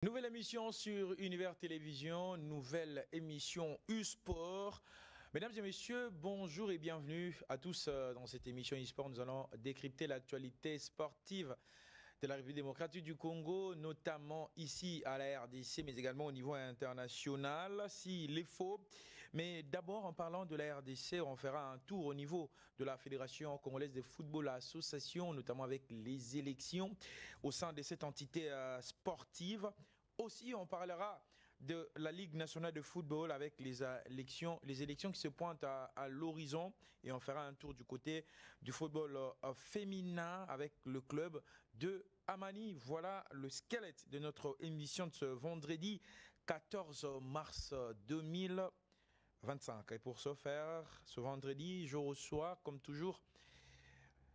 Nouvelle émission sur Univers Télévision, nouvelle émission U-Sport. Mesdames et messieurs, bonjour et bienvenue à tous dans cette émission U-Sport. Nous allons décrypter l'actualité sportive de la République démocratique du Congo, notamment ici à la RDC, mais également au niveau international, s'il est faux. Mais d'abord, en parlant de la RDC, on fera un tour au niveau de la Fédération congolaise de football association, notamment avec les élections au sein de cette entité sportive. Aussi, on parlera de la Ligue nationale de football avec les élections qui se pointent à l'horizon. Et on fera un tour du côté du football féminin avec le club de Amani. Voilà le squelette de notre émission de ce vendredi 14 mars 2025. Et pour ce faire, ce vendredi, je reçois, comme toujours,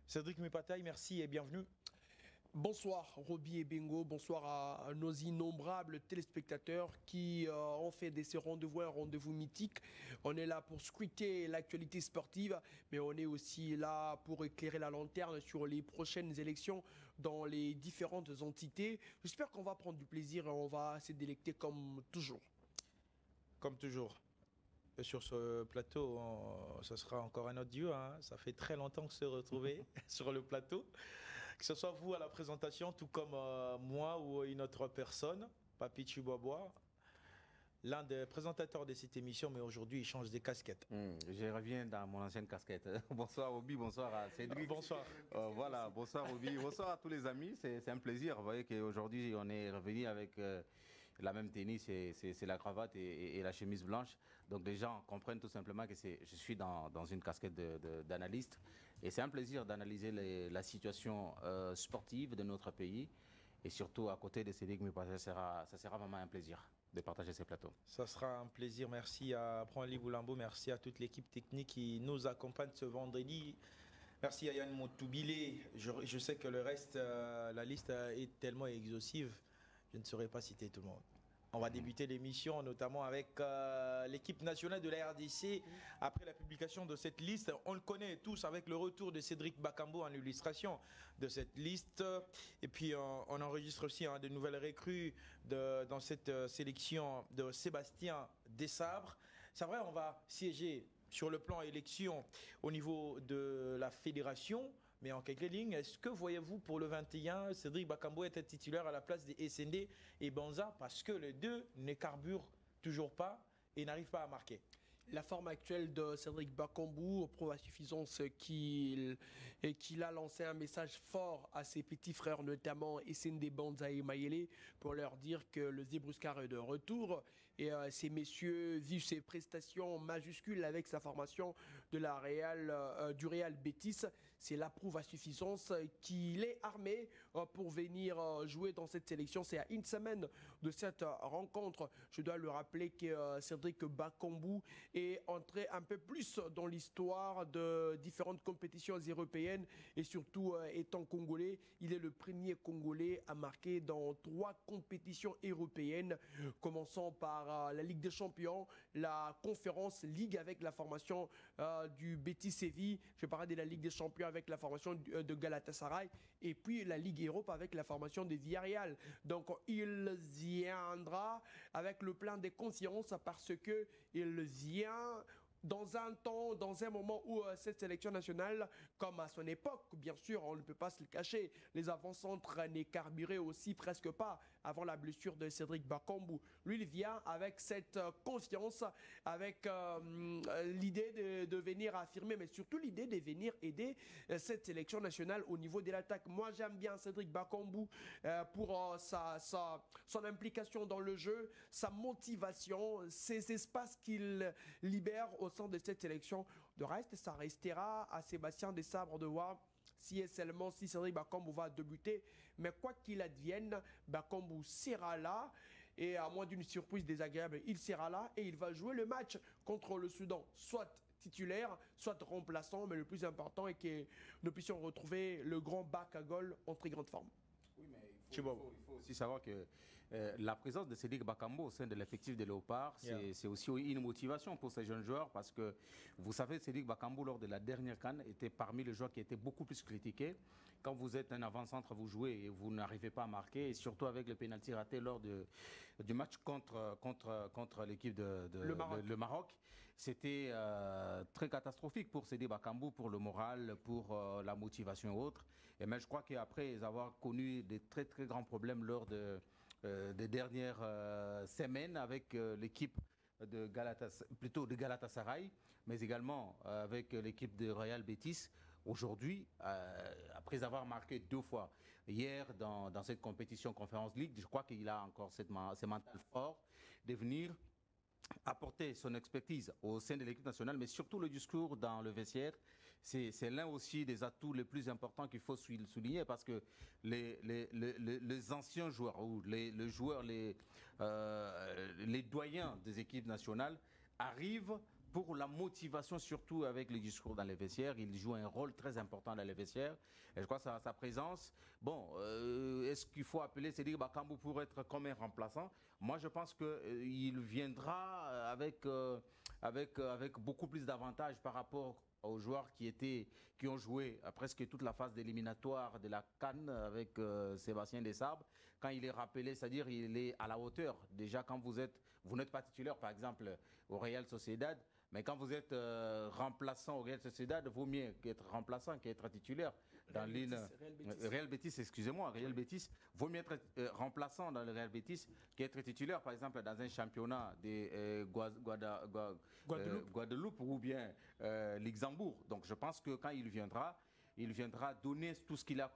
Cédric Mupataï. Merci et bienvenue. Bonsoir Roby et Bingo, bonsoir à nos innombrables téléspectateurs qui ont fait de ces rendez-vous un rendez-vous mythique. On est là pour scruter l'actualité sportive, mais on est aussi là pour éclairer la lanterne sur les prochaines élections dans les différentes entités. J'espère qu'on va prendre du plaisir et on va se délecter comme toujours. Comme toujours. Sur ce plateau, ce sera encore un autre duo. Hein. Ça fait très longtemps que se retrouver sur le plateau. Que ce soit vous à la présentation, tout comme moi ou une autre personne, Papi Chibobois, l'un des présentateurs de cette émission, mais aujourd'hui, il change des casquettes. Je reviens dans mon ancienne casquette. Bonsoir Obi, bonsoir à Cédric. Bonsoir. Voilà, bonsoir Obi, bonsoir à tous les amis. C'est un plaisir. Vous voyez qu'aujourd'hui, on est revenu avec la même tenue, c'est la cravate et la chemise blanche. Donc les gens comprennent tout simplement que je suis dans une casquette d'analyste. Et c'est un plaisir d'analyser la situation sportive de notre pays. Et surtout, à côté de Cédric, ça sera vraiment un plaisir de partager ces plateaux. Ça sera un plaisir. Merci à Branly Boulambo, merci à toute l'équipe technique qui nous accompagne ce vendredi. Merci à Yann Moutoubilé. Je sais que le reste, la liste est tellement exhaustive, je ne saurais pas citer tout le monde. On va débuter l'émission notamment avec l'équipe nationale de la RDC. Après la publication de cette liste, on le connaît tous avec le retour de Cédric Bakambo en illustration de cette liste. Et puis on enregistre aussi de nouvelles recrues dans cette sélection de Sébastien Desabre. C'est vrai, on va siéger sur le plan élection au niveau de la fédération. Mais en quelques lignes, est-ce que voyez-vous pour le 21, Cédric Bakambo était titulaire à la place des SND et Banza parce que les deux ne carburent toujours pas et n'arrivent pas à marquer? La forme actuelle de Cédric Bakambu prouve à suffisance qu'il a lancé un message fort à ses petits frères, notamment SND Banza et Mayele, pour leur dire que le Zébruscar est de retour. Et ces messieurs vivent ses prestations majuscules avec sa formation de du Real Betis. C'est la prouve à suffisance qu'il est armé pour venir jouer dans cette sélection. C'est à une semaine de cette rencontre. Je dois le rappeler que Cédric Bakambu et entrer un peu plus dans l'histoire de différentes compétitions européennes et surtout étant congolais, il est le premier congolais à marquer dans 3 compétitions européennes, commençant par la Ligue des Champions, la Conférence Ligue avec la formation du Betis Séville, je parlais de la Ligue des Champions avec la formation de Galatasaray et puis la Ligue Europe avec la formation de Villarreal. Donc il viendra avec le plein de conscience parce que il vient dans un temps, dans un moment où cette sélection nationale, comme à son époque, bien sûr, on ne peut pas se le cacher, les avant-centres n'est carburé aussi presque pas avant la blessure de Cédric Bakambu. Lui, il vient avec cette confiance, avec l'idée de venir affirmer, mais surtout l'idée de venir aider cette sélection nationale au niveau de l'attaque. Moi, j'aime bien Cédric Bakambu pour son implication dans le jeu, sa motivation, ces espaces qu'il libère au sein de cette sélection. De reste, ça restera à Sébastien Desabre de voir si et seulement si Cédric Bakambu va débuter. Mais quoi qu'il advienne, Bakambu sera là. Et à moins d'une surprise désagréable, il sera là et il va jouer le match contre le Soudan. Soit titulaire, soit remplaçant. Mais le plus important est que nous puissions retrouver le grand Bakagol en très grande forme. Oui, mais il faut aussi savoir que la présence de Cédric Bakambu au sein de l'effectif des Léopards, c'est aussi une motivation pour ces jeunes joueurs parce que, vous savez, Cédric Bakambu, lors de la dernière CAN, était parmi les joueurs qui étaient beaucoup plus critiqués. Quand vous êtes un avant-centre, vous jouez et vous n'arrivez pas à marquer, et surtout avec le pénalty raté lors du match contre l'équipe le Maroc. C'était très catastrophique pour Cédric Bakambu, pour le moral, pour la motivation et autres. Et mais je crois qu'après avoir connu des très très grands problèmes lors des dernières semaines avec l'équipe de Galatasaray, mais également avec l'équipe de Real Betis, aujourd'hui, après avoir marqué 2 fois hier dans cette compétition Conference League, je crois qu'il a encore ce mental fort de venir apporter son expertise au sein de l'équipe nationale, mais surtout le discours dans le vestiaire. C'est l'un aussi des atouts les plus importants qu'il faut souligner parce que les anciens joueurs ou les doyens des équipes nationales arrivent pour la motivation, surtout avec le discours dans les vestiaires. Il joue un rôle très important dans les vestiaires. Et je crois que sa présence, est-ce qu'il faut appeler Cédric Bakambu pour être comme un remplaçant? Moi, je pense qu'il viendra avec beaucoup plus d'avantages par rapport aux joueurs qui ont joué presque toute la phase d'éliminatoire de la CAN avec Sébastien Desabre. Quand il est rappelé, c'est-à-dire il est à la hauteur. Déjà, quand vous n'êtes pas titulaire, par exemple, au Real Sociedad, mais quand vous êtes remplaçant au Real Sociedad, vaut mieux qu'être remplaçant qu'être titulaire. Real Betis, excusez-moi, Real Betis, vaut mieux être remplaçant dans le Real Betis qu'être titulaire, par exemple, dans un championnat de Guadeloupe ou bien Luxembourg. Donc je pense que quand il viendra donner tout ce qu'il a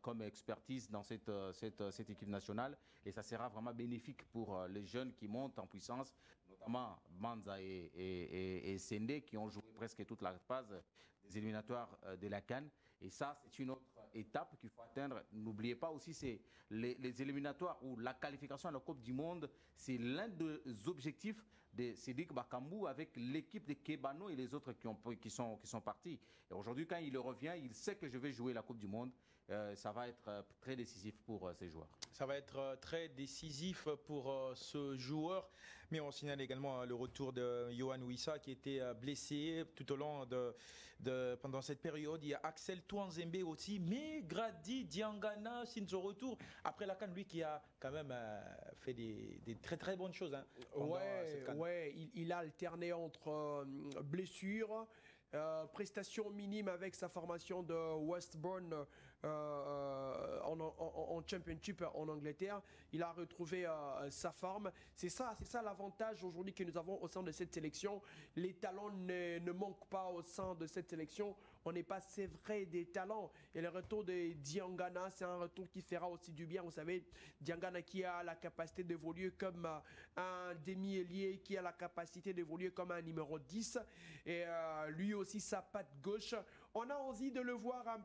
comme expertise dans cette équipe nationale, et ça sera vraiment bénéfique pour les jeunes qui montent en puissance, notamment Manza et Sendé, qui ont joué presque toute la phase des éliminatoires de la CAN. Et ça, c'est une autre étape qu'il faut atteindre. N'oubliez pas aussi, c'est les éliminatoires ou la qualification à la Coupe du Monde, c'est l'un des objectifs de Cédric Bakambu avec l'équipe de Kebano et les autres qui sont partis. Et aujourd'hui, quand il revient, il sait que je vais jouer la Coupe du Monde. Ça va être très décisif pour ces joueurs. Ça va être très décisif pour ce joueur. Mais on signale également le retour de Yohan Wissa qui était blessé tout au long pendant cette période. Il y a Axel Touanzembe aussi, mais Grady Diangana signe son retour après la CAN, lui qui a quand même fait des très très bonnes choses. Hein, il a alterné entre blessures, prestations minimes avec sa formation de Westbourne en Championship en Angleterre. Il a retrouvé sa forme. C'est ça l'avantage aujourd'hui que nous avons au sein de cette sélection. Les talents ne manquent pas au sein de cette sélection. On n'est pas, c'est vrai, des talents. Et le retour de Diangana, c'est un retour qui fera aussi du bien. Vous savez, Diangana qui a la capacité d'évoluer comme un demi-ailier, qui a la capacité d'évoluer comme un numéro 10. Et lui aussi, sa patte gauche. On a envie de le voir un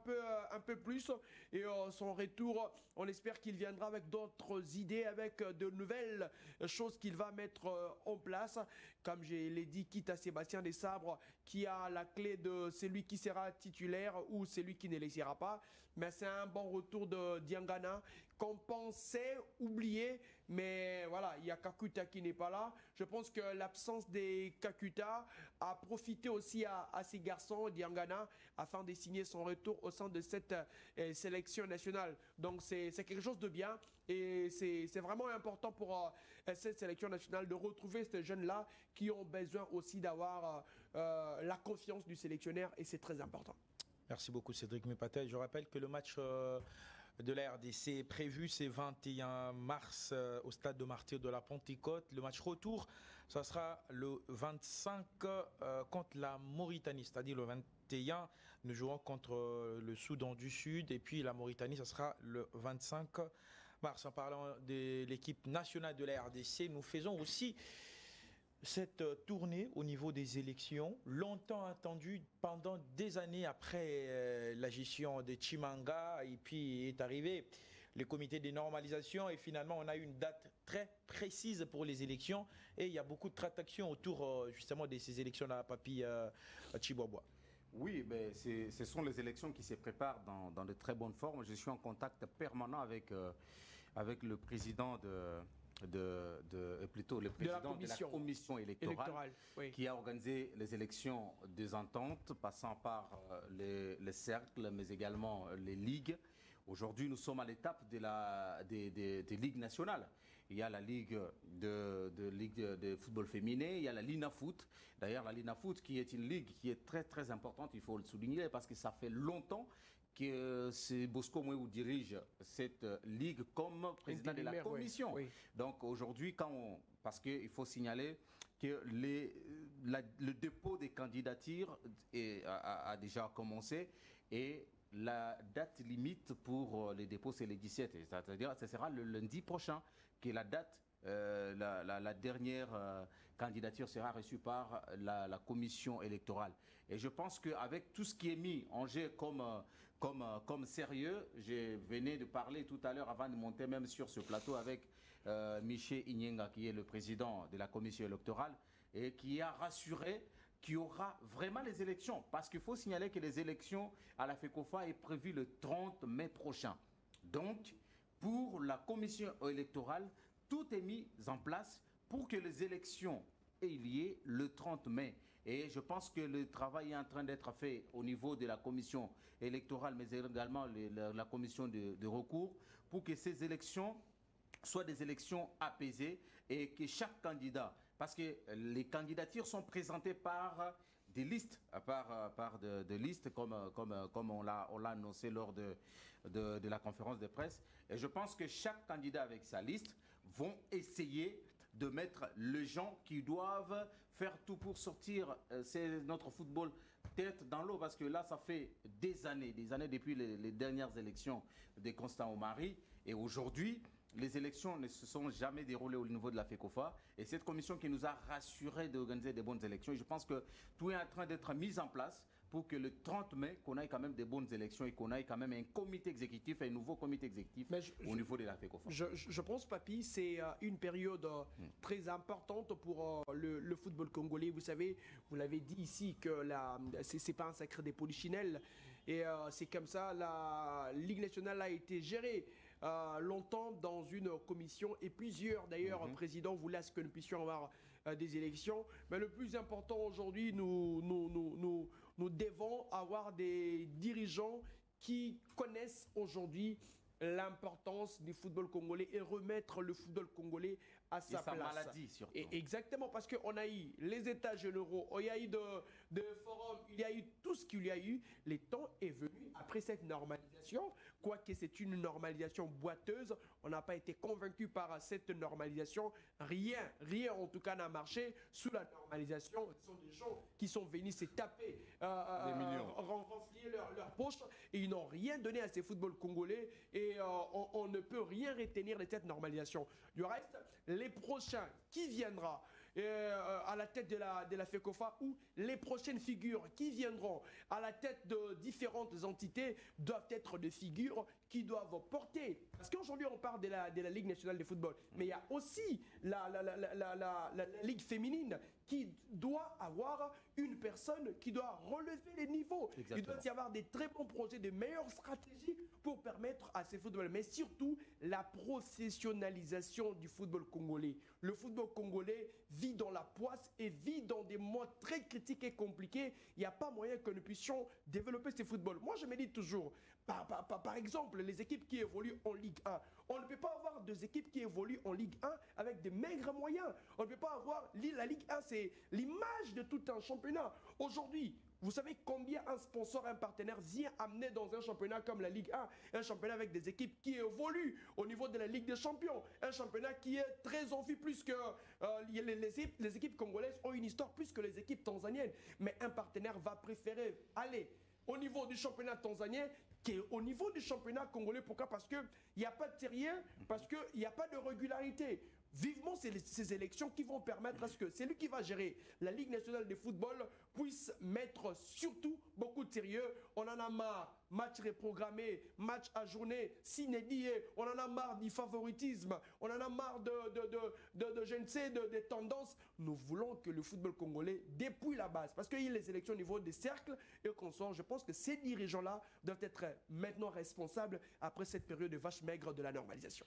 peu plus. Et son retour, on espère qu'il viendra avec d'autres idées, avec de nouvelles choses qu'il va mettre en place. Comme je l'ai dit, quitte à Sébastien Desabre, qui a la clé de celui qui sera titulaire ou celui qui ne le sera pas. Mais c'est un bon retour de Diangana qu'on pensait oublier. Mais voilà, il y a Kakuta qui n'est pas là. Je pense que l'absence des Kakuta a profité aussi à ces garçons, Diangana, afin de signer son retour au sein de cette sélection nationale. Donc c'est quelque chose de bien et c'est vraiment important pour cette sélection nationale de retrouver ces jeunes-là qui ont besoin aussi d'avoir la confiance du sélectionneur et c'est très important. Merci beaucoup Cédric Mupatel. Je rappelle que le match de la RDC prévu, c'est 21 mars au stade de Martyrs de la Pentecôte. Le match retour, ça sera le 25 contre la Mauritanie, c'est-à-dire le 21, nous jouerons contre le Soudan du Sud et puis la Mauritanie, ça sera le 25 mars. En parlant de l'équipe nationale de la RDC, nous faisons aussi cette tournée au niveau des élections, longtemps attendue pendant des années après la gestion de Chimanga, et puis est arrivé le comité de normalisation et finalement on a eu une date très précise pour les élections et il y a beaucoup de tractations autour justement de ces élections-là, Papi Chibobois. Oui, mais ce sont les élections qui se préparent dans de très bonnes formes. Je suis en contact permanent avec avec le président plutôt le président de la commission électorale oui. qui a organisé les élections des ententes, passant par les cercles, mais également les ligues. Aujourd'hui, nous sommes à l'étape des ligues nationales. Il y a la ligue de football féminin, il y a la Lina Foot. D'ailleurs, la Lina Foot qui est une ligue qui est très très importante, il faut le souligner, parce que ça fait longtemps que c'est Bosco Mouéou dirige cette ligue comme président de la commission. Oui. Donc aujourd'hui, parce qu'il faut signaler que le dépôt des candidatures a déjà commencé et la date limite pour les dépôts, c'est le 17. C'est-à-dire que ce sera le lundi prochain que la date, la dernière candidature sera reçue par la commission électorale. Et je pense qu'avec tout ce qui est mis en jeu comme sérieux, je venais de parler tout à l'heure avant de monter même sur ce plateau avec Michel Inyenga, qui est le président de la commission électorale, et qui a rassuré qu'il y aura vraiment les élections. Parce qu'il faut signaler que les élections à la FECOFA est prévues le 30 mai prochain. Donc, pour la commission électorale, tout est mis en place pour que les élections aient lieu le 30 mai. Et je pense que le travail est en train d'être fait au niveau de la commission électorale, mais également la commission de recours, pour que ces élections soient des élections apaisées et que chaque candidat, parce que les candidatures sont présentées par des listes, par de listes comme on l'a annoncé lors de la conférence de presse. Et je pense que chaque candidat avec sa liste vont essayer de mettre les gens qui doivent faire tout pour sortir notre football tête dans l'eau, parce que là, ça fait des années depuis les dernières élections de Constant Omari. Et aujourd'hui, les élections ne se sont jamais déroulées au niveau de la FECOFA. Et cette commission qui nous a rassuré d'organiser des bonnes élections, et je pense que tout est en train d'être mis en place pour que le 30 mai, qu'on ait quand même des bonnes élections et qu'on ait quand même un comité exécutif, un nouveau comité exécutif au niveau de la FECOFA. Je pense, Papy, c'est une période très importante pour le football congolais. Vous savez, vous l'avez dit ici, que c'est pas un sacré des polichinelles. Et c'est comme ça, la Ligue nationale a été gérée longtemps dans une commission, et plusieurs d'ailleurs présidents voulaient que nous puissions avoir des élections. Mais le plus important aujourd'hui, nous devons avoir des dirigeants qui connaissent aujourd'hui l'importance du football congolais et remettre le football congolais à sa place. Maladie surtout. Et exactement, parce qu'on a eu les états généraux, il y a eu de forums, il y a eu tout ce qu'il y a eu. Le temps est venu après cette normalisation, quoique c'est une normalisation boiteuse, on n'a pas été convaincu par cette normalisation. Rien en tout cas n'a marché sous la normalisation. Ce sont des gens qui sont venus se taper, renfler leur poche, et ils n'ont rien donné à ces footballs congolais, et on ne peut rien retenir de cette normalisation. Du reste, les prochains qui viendra à la tête de la FECOFA, ou les prochaines figures qui viendront à la tête de différentes entités doivent être des figures qui doivent porter. Parce qu'aujourd'hui, on parle de la Ligue nationale de football, mais il y a aussi la Ligue féminine qui doit avoir une personne qui doit relever les niveaux. Exactement. Il doit y avoir des très bons projets, de meilleures stratégies pour permettre à ces footballeurs, mais surtout la professionnalisation du football congolais. Le football congolais vit dans la poisse et vit dans des mois très critiques et compliqués. Il n'y a pas moyen que nous puissions développer ce football. Moi, je me dis toujours, par exemple, les équipes qui évoluent en Ligue 1. On ne peut pas avoir deux équipes qui évoluent en Ligue 1 avec des maigres moyens. On ne peut pas avoir... La Ligue 1, c'est l'image de tout un championnat. Aujourd'hui, vous savez combien un sponsor, un partenaire vient amener dans un championnat comme la Ligue 1, un championnat avec des équipes qui évoluent au niveau de la Ligue des Champions, un championnat qui est très en vue, plus que les équipes congolaises ont une histoire plus que les équipes tanzaniennes. Mais un partenaire va préférer aller au niveau du championnat tanzanien qu'au niveau du championnat congolais. Pourquoi? Parce qu'il n'y a pas de sérieux, parce qu'il n'y a pas de régularité. Vivement ces élections qui vont permettre à ce que celui qui va gérer la Ligue nationale de football puisse mettre surtout beaucoup de sérieux. On en a marre, match reprogrammé, match ajourné, s'inédit, on en a marre du favoritisme, on en a marre de je ne sais, des tendances. Nous voulons que le football congolais dépouille la base, parce qu'il y a les élections au niveau des cercles et consorts. Je pense que ces dirigeants-là doivent être maintenant responsables après cette période de vache maigre de la normalisation.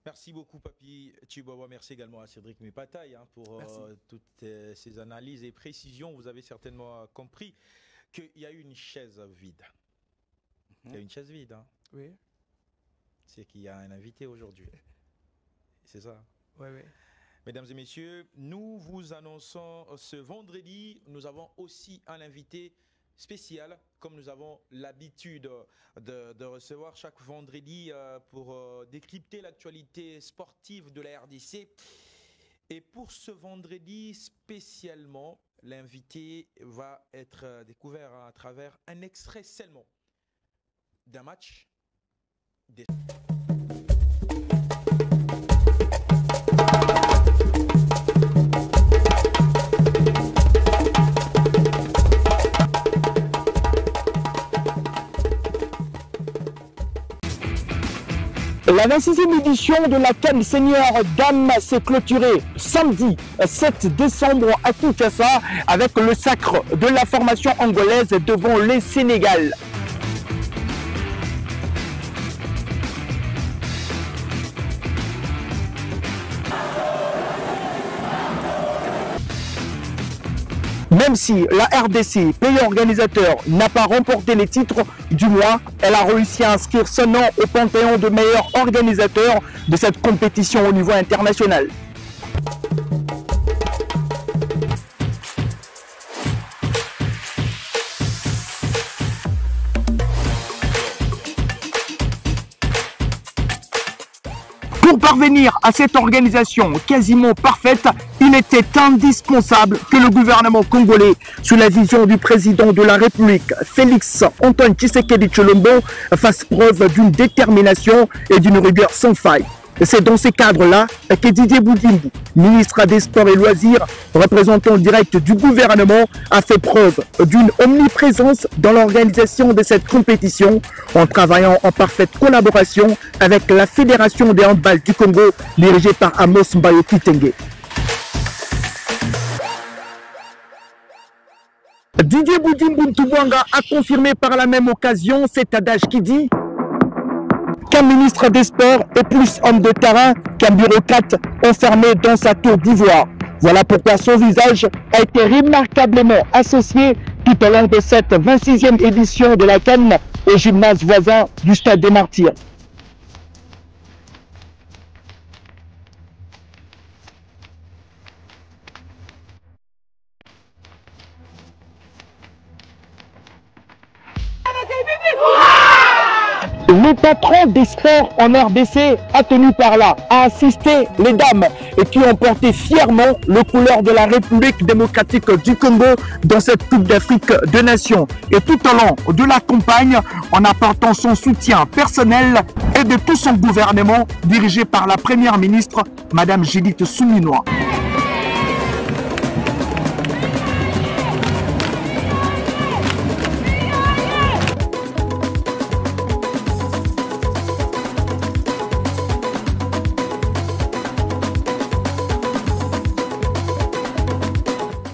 Merci beaucoup, Papi Chihuahua. Merci également à Cédric Mepataille pour toutes ces analyses et précisions. Vous avez certainement compris qu'il y a une chaise vide. Il y a une chaise vide. Oui. C'est qu'il y a un invité aujourd'hui. C'est ça. Oui, oui. Mesdames et messieurs, nous vous annonçons ce vendredi, nous avons aussi un invité spécial, comme nous avons l'habitude de recevoir chaque vendredi pour décrypter l'actualité sportive de la RDC. Et pour ce vendredi spécialement, l'invité va être découvert à travers un extrait seulement d'un match. La 26e édition de la CAN Senior Dames s'est clôturée samedi 7 décembre à Kinshasa avec le sacre de la formation angolaise devant le Sénégal. Même si la RDC, pays organisateur, n'a pas remporté les titres, du moins, elle a réussi à inscrire son nom au panthéon de meilleurs organisateurs de cette compétition au niveau international. Pour parvenir à cette organisation quasiment parfaite, il était indispensable que le gouvernement congolais, sous la vision du président de la République, Félix Antoine Tshisekedi Tshilombo, fasse preuve d'une détermination et d'une rigueur sans faille. C'est dans ces cadres-là que Didier Boudimbu, ministre des Sports et Loisirs, représentant direct du gouvernement, a fait preuve d'une omniprésence dans l'organisation de cette compétition en travaillant en parfaite collaboration avec la Fédération des handball du Congo dirigée par Amos Mbayo Kitenge. Didier Boudimbu Ntubwanga a confirmé par la même occasion cet adage qui dit qu'un ministre des Sports est plus homme de terrain qu'un bureaucrate enfermé dans sa tour d'ivoire. Voilà pourquoi son visage a été remarquablement associé tout au long de cette 26e édition de la CAN au gymnase voisin du Stade des Martyrs. Le patron des sports en RDC a tenu par là à assister les dames et qui ont porté fièrement le couleur de la République démocratique du Congo dans cette Coupe d'Afrique de Nations. Et tout au long de la campagne, en apportant son soutien personnel et de tout son gouvernement dirigé par la première ministre, Madame Judith Suminwa.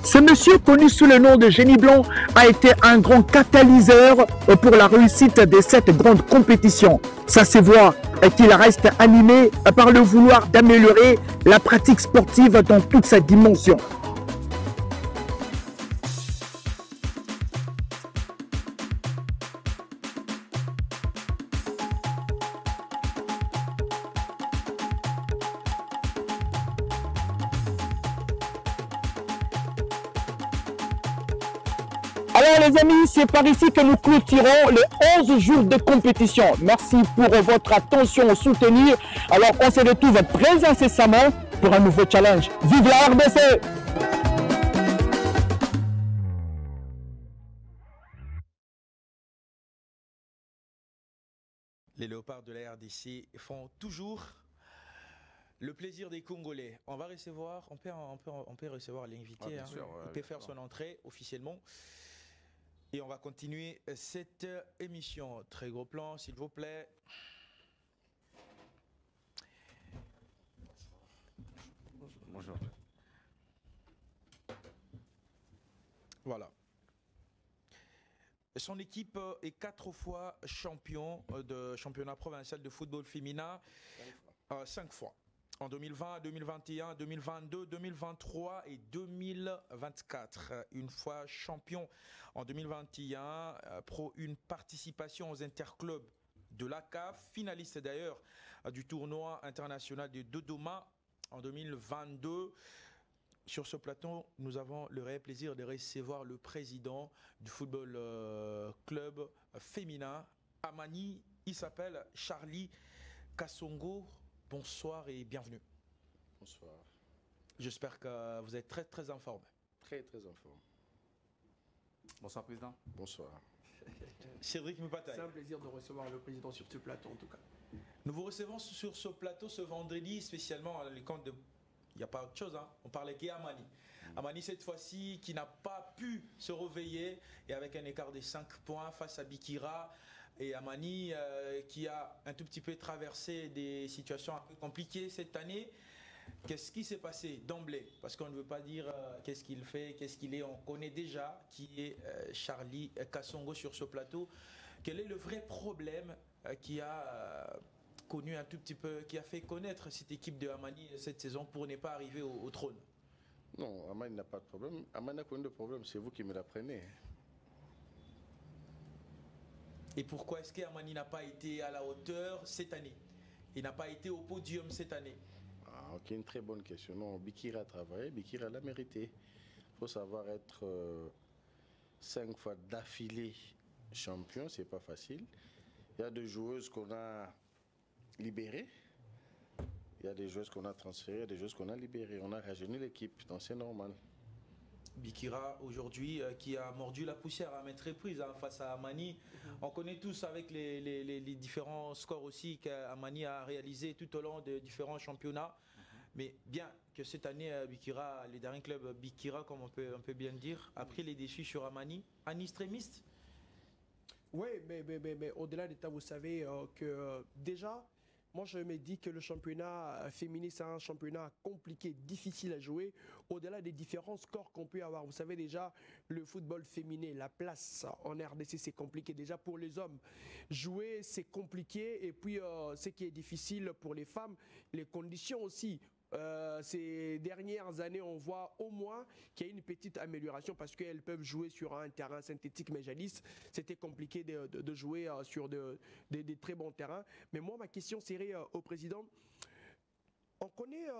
Ce monsieur, connu sous le nom de Génie Blanc, a été un grand catalyseur pour la réussite de cette grande compétition. Ça se voit qu'il reste animé par le vouloir d'améliorer la pratique sportive dans toute sa dimension. Alors les amis, c'est par ici que nous clôturons les 11 jours de compétition. Merci pour votre attention soutenue. Alors on se retrouve très incessamment pour un nouveau challenge. Vive la RDC! Les léopards de la RDC font toujours le plaisir des Congolais. On va recevoir, on peut recevoir l'invité. Ah, sûr, il peut faire son entrée officiellement. Et on va continuer cette émission. Très gros plan, s'il vous plaît. Bonjour. Voilà. Son équipe est 4 fois champion de championnat provincial de football féminin. 5 fois. En 2020, 2021, 2022, 2023 et 2024. Une fois champion en 2021, pro une participation aux interclubs de la CAF, finaliste d'ailleurs du tournoi international de Dodoma en 2022. Sur ce plateau, nous avons le réel plaisir de recevoir le président du football club féminin Amani. Il s'appelle Charlie Kasongo. Bonsoir et bienvenue. Bonsoir. J'espère que vous êtes très très en forme. Très très en forme. Bonsoir, Président. Bonsoir. Cédric Mupataï. C'est un plaisir de recevoir le président sur ce plateau en tout cas. Nous vous recevons sur ce plateau ce vendredi, spécialement à les comptes de... Il n'y a pas autre chose, hein. On parlait qu'Amani. Amani cette fois-ci qui n'a pas pu se réveiller et avec un écart de 5 points face à Bikira. Et Amani qui a un tout petit peu traversé des situations un peu compliquées cette année. Qu'est-ce qui s'est passé d'emblée? Parce qu'on ne veut pas dire qu'est-ce qu'il fait, qu'est-ce qu'il est. On connaît déjà qui est Charlie Kasongo sur ce plateau. Quel est le vrai problème qui a connu un tout petit peu, qui a fait connaître cette équipe de Amani cette saison pour ne pas arriver au trône? Non, Amani n'a pas de problème. Amani a connu de problème, c'est vous qui me l'apprenez. Et pourquoi est-ce qu'Amani n'a pas été à la hauteur cette année? Il n'a pas été au podium cette année? Ah, ok, une très bonne question. Non, Bikira a travaillé, Bikira l'a mérité. Il faut savoir être 5 fois d'affilée champion, c'est pas facile. Il y a des joueuses qu'on a libérées, il y a des joueuses qu'on a transférées, des joueuses qu'on a libérées. On a rajeuni l'équipe, donc c'est normal. Bikira aujourd'hui qui a mordu la poussière à maintes reprises face à Amani. On connaît tous avec les différents scores aussi qu'Amani a réalisé tout au long de différents championnats. Mais bien que cette année, Bikira, le dernier club Bikira, comme on peut bien le dire, a pris les déçus sur Amani. Un extrémiste? Oui, mais au-delà de ça, vous savez que déjà, moi je me dis que le championnat féminin, c'est un championnat compliqué, difficile à jouer, au-delà des différents scores qu'on peut avoir. Vous savez déjà, le football féminin, la place en RDC, c'est compliqué. Déjà pour les hommes, jouer, c'est compliqué. Et puis, ce qui est difficile pour les femmes, les conditions aussi. Ces dernières années, on voit au moins qu'il y a une petite amélioration parce qu'elles peuvent jouer sur un terrain synthétique, mais jadis, c'était compliqué de jouer sur des très bons terrains. Mais moi, ma question serait au président. On connaît,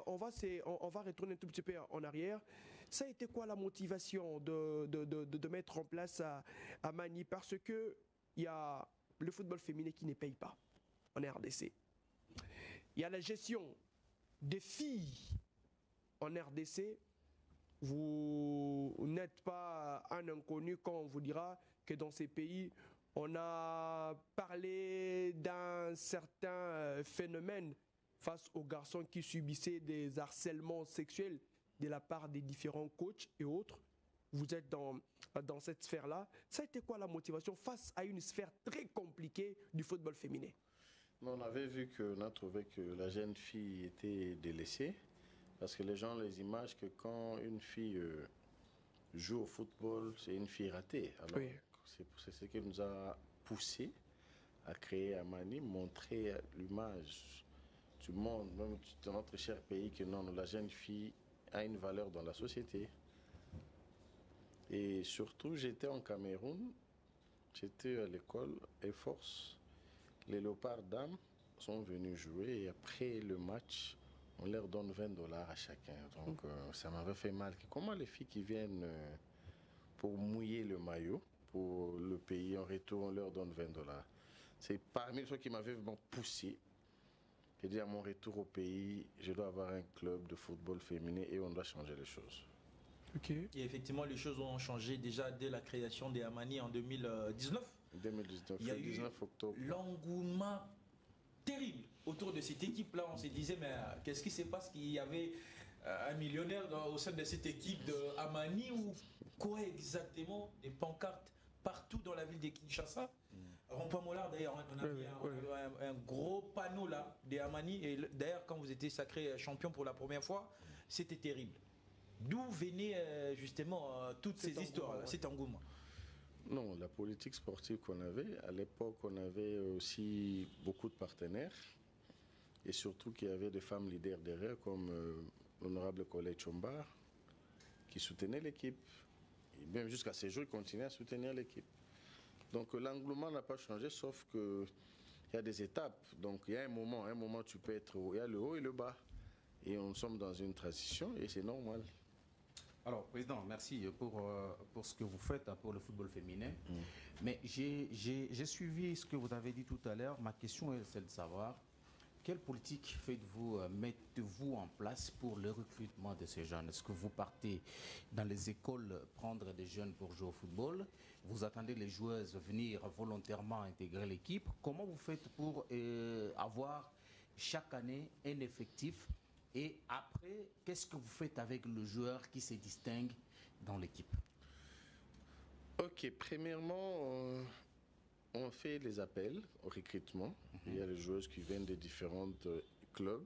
on va retourner un tout petit peu en arrière. Ça a été quoi la motivation de mettre en place Amani? Parce que il y a le football féminin qui ne paye pas en RDC. Il y a la gestion des filles en RDC. Vous n'êtes pas un inconnu quand on vous dira que dans ces pays, on a parlé d'un certain phénomène face aux garçons qui subissaient des harcèlements sexuels de la part des différents coachs et autres. Vous êtes dans cette sphère-là. Ça a été quoi la motivation face à une sphère très compliquée du football féminin? On avait vu qu'on a trouvé que la jeune fille était délaissée parce que les gens les imaginent que quand une fille joue au football, c'est une fille ratée. Alors, oui. C'est ce qui nous a poussé à créer Amani, montrer l'image du monde, même dans notre cher pays, que non, la jeune fille a une valeur dans la société. Et surtout, j'étais en Cameroun, j'étais à l'école Air Force. Les Léopards dames sont venus jouer et après le match, on leur donne $20 à chacun. Donc ça m'avait fait mal. Comment les filles qui viennent pour mouiller le maillot pour le pays, en retour, on leur donne $20. C'est parmi les choses qui m'avaient vraiment poussé. J'ai dit à mon retour au pays, je dois avoir un club de football féminin et on doit changer les choses. Okay. Et effectivement, les choses ont changé déjà dès la création des Amani en 2019. 2019, il y a le 19 eu octobre. L'engouement terrible autour de cette équipe-là. On se disait, mais qu'est-ce qui se passe? Qu'il y avait un millionnaire au sein de cette équipe de Amani ou quoi exactement? Des pancartes partout dans la ville de Kinshasa. Rond-Point Mollard, d'ailleurs, on a un gros panneau là des Amani. Et d'ailleurs, quand vous étiez sacré champion pour la première fois, c'était terrible. D'où venaient justement toutes ces histoires, cet engouement? Non, la politique sportive qu'on avait, à l'époque, on avait aussi beaucoup de partenaires. Et surtout qu'il y avait des femmes leaders derrière, comme l'honorable Colette Chombar, qui soutenait l'équipe. Et même jusqu'à ces jours, il continue à soutenir l'équipe. Donc l'engouement n'a pas changé, sauf qu'il y a des étapes. Donc il y a un moment tu peux être haut, il y a le haut et le bas. Et nous sommes dans une transition et c'est normal. Alors, Président, merci pour ce que vous faites pour le football féminin. Mais j'ai suivi ce que vous avez dit tout à l'heure. Ma question est celle de savoir quelle politique mettez-vous en place pour le recrutement de ces jeunes? Est-ce que vous partez dans les écoles prendre des jeunes pour jouer au football? Vous attendez les joueuses venir volontairement intégrer l'équipe? Comment vous faites pour avoir chaque année un effectif? Et après, qu'est-ce que vous faites avec le joueur qui se distingue dans l'équipe? Ok, premièrement, on fait les appels au recrutement. Il y a les joueuses qui viennent des différents clubs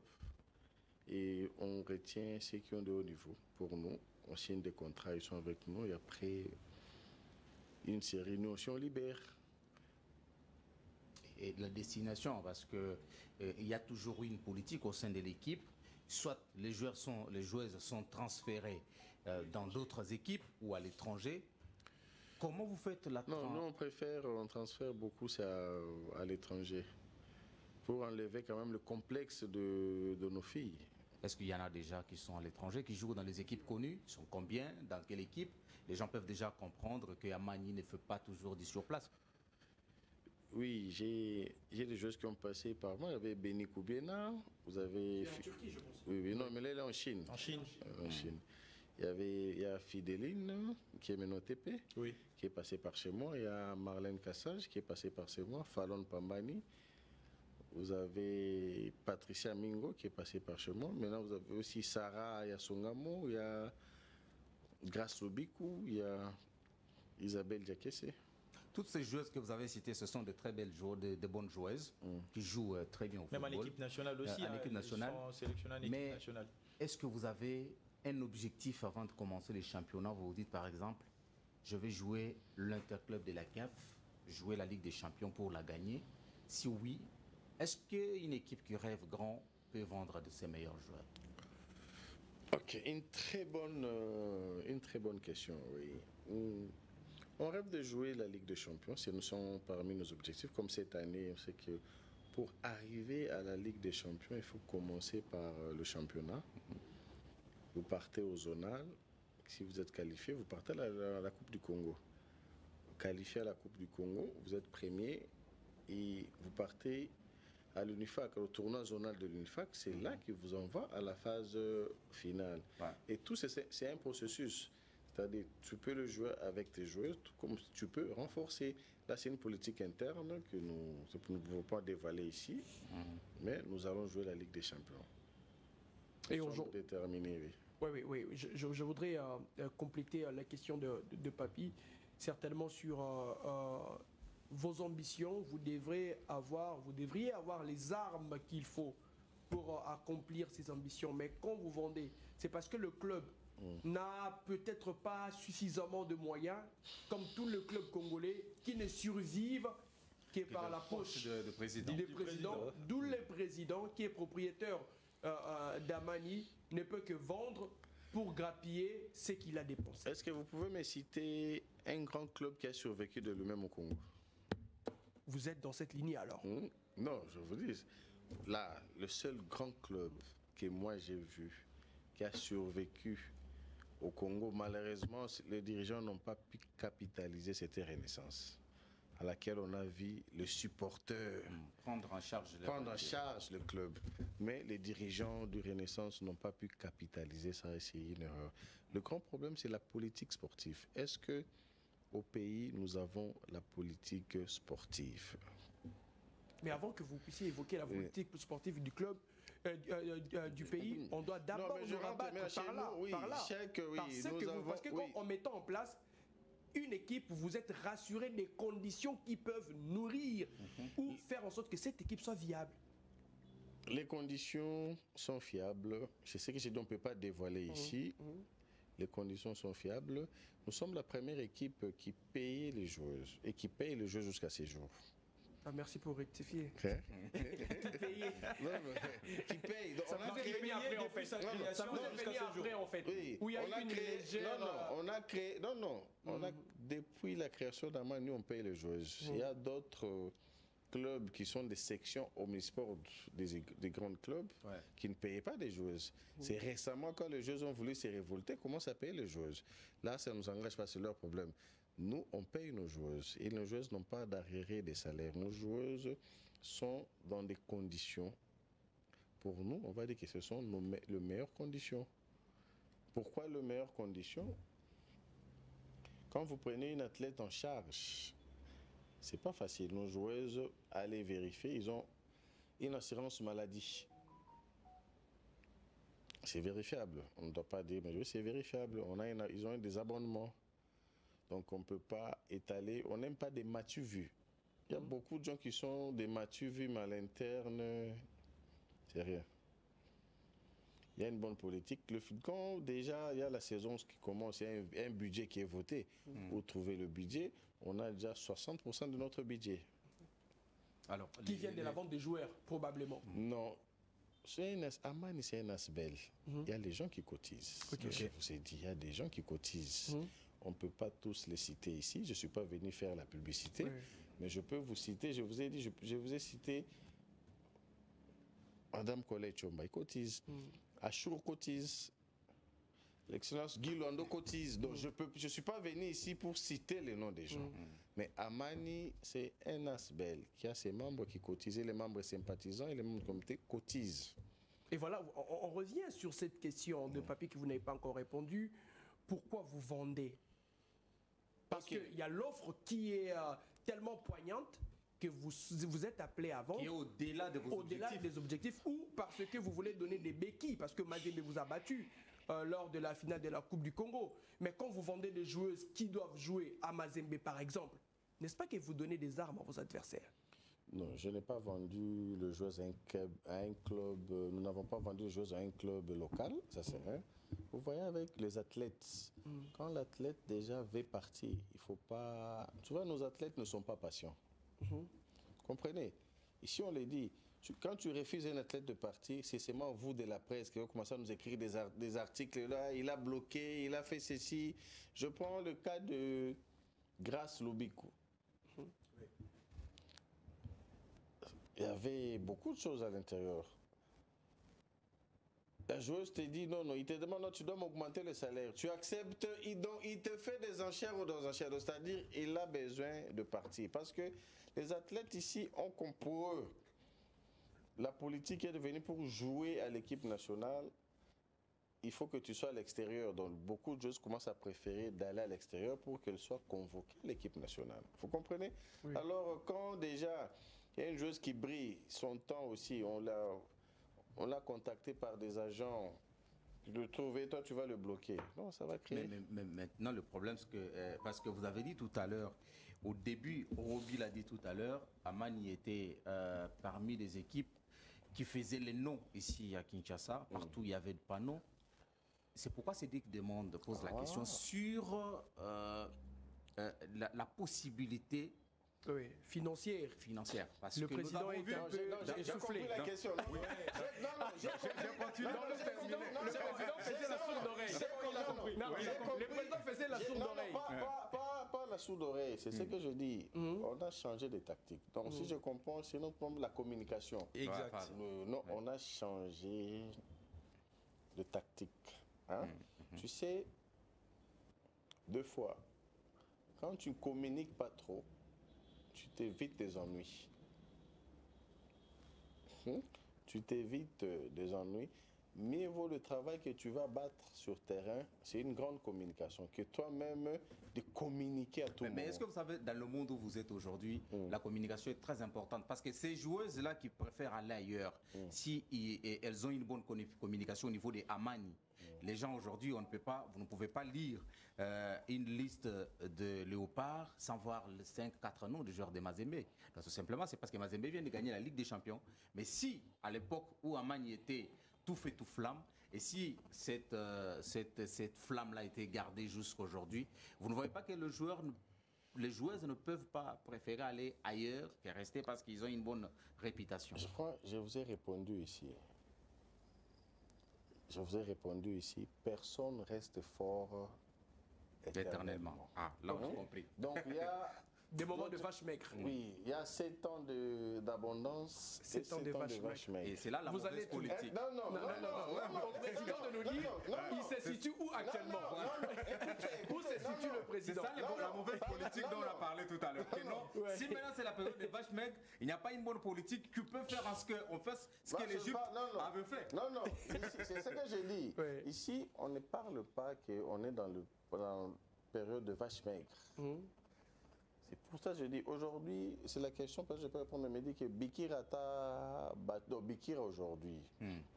et on retient ceux qui ont de haut niveau pour nous. On signe des contrats, ils sont avec nous et après une série, nous aussi on libère. Et la destination, parce que il y a toujours une politique au sein de l'équipe. Soit les joueuses sont transférées dans d'autres équipes ou à l'étranger. Comment vous faites la Non, nous on transfère beaucoup ça à l'étranger pour enlever quand même le complexe de nos filles. Est-ce qu'il y en a déjà qui sont à l'étranger, qui jouent dans les équipes connues? Ils sont combien? Dans quelle équipe? Les gens peuvent déjà comprendre que Amani ne fait pas toujours du sur place. Oui, j'ai des joueuses qui ont passé par moi. Il y avait Beni Koubiena, vous avez... En Turquie, je pense. Oui, non, mais là, elle est en Chine. En Chine. En Chine. Il y a Fideline, qui est maintenant TP, Oui. qui est passée par chez moi. Il y a Marlène Cassage, qui est passée par chez moi. Fallon Pambani. Vous avez Patricia Mingo, qui est passée par chez moi. Maintenant, vous avez aussi Sarah Yassongamo, il y a Grace Obiku, il y a Isabelle Diakese. Toutes ces joueuses que vous avez citées, ce sont de très belles joueuses, de bonnes joueuses qui jouent très bien au football. Même en équipe nationale aussi. En équipe nationale. Ils sont sélectionnés en équipe nationale. Est-ce que vous avez un objectif avant de commencer les championnats? Vous vous dites par exemple, je vais jouer l'interclub de la CAF, jouer la Ligue des Champions pour la gagner. Si oui, est-ce qu'une équipe qui rêve grand peut vendre de ses meilleurs joueurs? Ok, une très bonne question, oui. On rêve de jouer la Ligue des Champions, c'est nous sommes parmi nos objectifs. Comme cette année, on sait que pour arriver à la Ligue des Champions, il faut commencer par le championnat. Vous partez au zonal. Si vous êtes qualifié, vous partez à la Coupe du Congo. Qualifié à la Coupe du Congo, vous êtes premier et vous partez à l'UNIFAC, au tournoi zonal de l'UNIFAC. C'est là qu'il vous envoie à la phase finale. Ouais. Et tout, c'est un processus. C'est-à-dire, tu peux le jouer avec tes joueurs, comme tu peux renforcer. Là, c'est une politique interne que nous ne pouvons pas dévoiler ici, mais nous allons jouer la Ligue des Champions. Et nous sommes déterminés, oui. Oui. Je voudrais compléter la question de Papy. Certainement sur vos ambitions, vous devriez avoir les armes qu'il faut pour accomplir ces ambitions. Mais quand vous vendez, c'est parce que le club n'a peut-être pas suffisamment de moyens, comme tous les clubs congolais qui ne survivent que par la poche du président. D'où le président qui est propriétaire d'Amani ne peut que vendre pour grappiller ce qu'il a dépensé. Est-ce que vous pouvez me citer un grand club qui a survécu de lui-même au Congo? Vous êtes dans cette lignée alors? Non, je vous dis, là, le seul grand club que moi j'ai vu qui a survécu au Congo, malheureusement, les dirigeants n'ont pas pu capitaliser cette renaissance à laquelle on a vu les supporters prendre en charge le club. Mais les dirigeants du Renaissance n'ont pas pu capitaliser ça, c'est une erreur. Le grand problème, c'est la politique sportive. Est-ce que au pays, nous avons la politique sportive? Mais avant que vous puissiez évoquer la politique sportive du club, du pays, on doit d'abord nous rabattre par là. Parce que en mettant en place une équipe, vous êtes rassuré des conditions qui peuvent nourrir ou faire en sorte que cette équipe soit viable. Les conditions sont fiables. Je sais que on ne peut pas dévoiler ici. Les conditions sont fiables. Nous sommes la première équipe qui paye les joueuses et qui paye les joueurs jusqu'à ces jours. Ah, merci pour rectifier. Hein? Payé. Non, mais qui paye. Donc, Ça on a vous est créé- venu après, en fait. sa Non, non, création Ça vous est jusqu'à venu ce après, jour. en fait. Oui, Où il y a on eu a une créé, légère... on a créé, on a, depuis la création d'Amani, on paye les joueuses. Il y a d'autres clubs qui sont des sections omnisports des grands clubs qui ne payaient pas des joueuses. C'est récemment quand les joueuses ont voulu se révolter, commencent à payer les joueuses. Là, ça ne nous engage pas, c'est leur problème. Nous, on paye nos joueuses et nos joueuses n'ont pas d'arriérés des salaires. Nos joueuses sont dans des conditions, pour nous, on va dire que ce sont les meilleures conditions. Pourquoi les meilleures conditions? Quand vous prenez une athlète en charge, c'est pas facile. Nos joueuses, allez vérifier, ils ont une assurance maladie. C'est vérifiable. On ne doit pas dire, mais c'est vérifiable. Ils ont des abonnements. Donc on ne peut pas étaler. On n'aime pas des matu vus. Il y a beaucoup de gens qui sont des matu vus, mais à l'interne, c'est rien. Il y a une bonne politique. Quand déjà il y a la saison qui commence, il y a un budget qui est voté. Pour trouver le budget, on a déjà 60% de notre budget. Alors, Qui viennent de la vente des joueurs, probablement. Non. Amani, c'est un asbel. Il y a les gens qui cotisent. Je vous ai dit, il y a des gens qui cotisent. On ne peut pas tous les citer ici. Je ne suis pas venu faire la publicité. Mais je peux vous citer, je vous ai dit, je vous ai cité Madame Colette Chomba, il cotise. Achour cotise. L'excellence Guy Lando cotise. Donc je ne suis pas venu ici pour citer les noms des gens. Mais Amani, c'est un asbel qui a ses membres qui cotisent. Et les membres sympathisants et les membres du comité cotisent. Et voilà, on revient sur cette question de papier que vous n'avez pas encore répondu. Pourquoi vous vendez? Parce qu'il y a l'offre qui est tellement poignante que vous êtes appelé à vendre. qui est au-delà de vos Au-delà objectifs. des objectifs, ou parce que vous voulez donner des béquilles, parce que Mazembe vous a battu lors de la finale de la Coupe du Congo. Mais quand vous vendez des joueuses qui doivent jouer à Mazembe, par exemple, n'est-ce pas que vous donnez des armes à vos adversaires? Non, je n'ai pas vendu le joueur à un club. Nous n'avons pas vendu le joueur à un club local, ça c'est un. Vous voyez avec les athlètes, quand l'athlète déjà veut partir, il faut pas. Tu vois, nos athlètes ne sont pas patients. Comprenez? Ici, on les dit. Quand tu refuses un athlète de partir, c'est seulement vous de la presse qui va commencer à nous écrire des articles là. Il a bloqué, il a fait ceci. Je prends le cas de Grace Lobikou. Il y avait beaucoup de choses à l'intérieur. La joueuse te dit non, il te demande non, tu dois m'augmenter le salaire. Tu acceptes, il te fait des enchères ou des enchères. C'est-à-dire il a besoin de partir. Parce que les athlètes ici ont comme pour eux, la politique est devenue pour jouer à l'équipe nationale. Il faut que tu sois à l'extérieur. Donc beaucoup de joueuses commencent à préférer d'aller à l'extérieur pour qu'elles soient convoquées à l'équipe nationale. Vous comprenez? Oui. Alors quand déjà il y a une joueuse qui brille, son temps aussi, on l'a contacté par des agents. Tu le trouves et toi tu vas le bloquer. Non, ça va créer. Mais maintenant le problème c'est que, parce que vous avez dit tout à l'heure, au début, Roby l'a dit tout à l'heure, Amani était parmi les équipes qui faisaient les noms ici à Kinshasa. Partout il y avait des panneaux. C'est pourquoi Cédric pose la question sur la possibilité financière. Parce le que président est un peu essoufflé. La question. Non, je continue. Le président faisait la sourde oreille. Le président faisait la sourde oreille. Pas la sourde oreille, c'est ce que je dis. On a changé de tactique. Donc si je comprends, c'est notre problème la communication. Exact. Non, on a changé de tactique. Hein? Tu sais, deux fois, quand tu ne communiques pas trop, tu t'évites des ennuis. Tu t'évites des ennuis. Mieux vaut le travail que tu vas battre sur terrain, c'est une grande communication, que toi-même de communiquer à tout le monde. Mais est-ce que vous savez, dans le monde où vous êtes aujourd'hui, la communication est très importante parce que ces joueuses-là qui préfèrent aller ailleurs, si elles ont une bonne communication au niveau des Amani, les gens aujourd'hui, vous ne pouvez pas lire une liste de Léopard sans voir les 5-4 noms de joueurs de Mazembe. Donc, tout simplement, c'est parce que Mazembe vient de gagner la Ligue des Champions. Mais si, à l'époque où Amani était tout fait tout flamme, et si cette flamme-là était gardée jusqu'à aujourd'hui, vous ne voyez pas que le joueur les joueuses ne peuvent pas préférer aller ailleurs que rester parce qu'ils ont une bonne réputation? Je crois, je vous ai répondu ici. Je vous ai répondu ici. Personne reste fort éternellement. Ah, là, on a compris. Donc, il y a Des moments de vache maigre. Oui, il y a 7 ans d'abondance et 7 ans de vache maigre. Et c'est là la Vous mauvaise allez tout- politique. Non, non, non, Le président de nous dire, il se situe où actuellement? Où se situe le C'est président? ça la mauvaise politique dont on a parlé tout à l'heure. Que non, si maintenant c'est la période des vaches maigres, il n'y a pas une bonne politique qui peut faire en ce qu'on fasse ce que l'Égypte avait fait. Non, non, c'est ce que j'ai dit. Ouais. Ici, on ne parle pas qu'on est dans la période de vache maigre. C'est pour ça que je dis, aujourd'hui, c'est la question, parce que je peux répondre, mais dit que Bikira t'a battu. Non, Bikira aujourd'hui,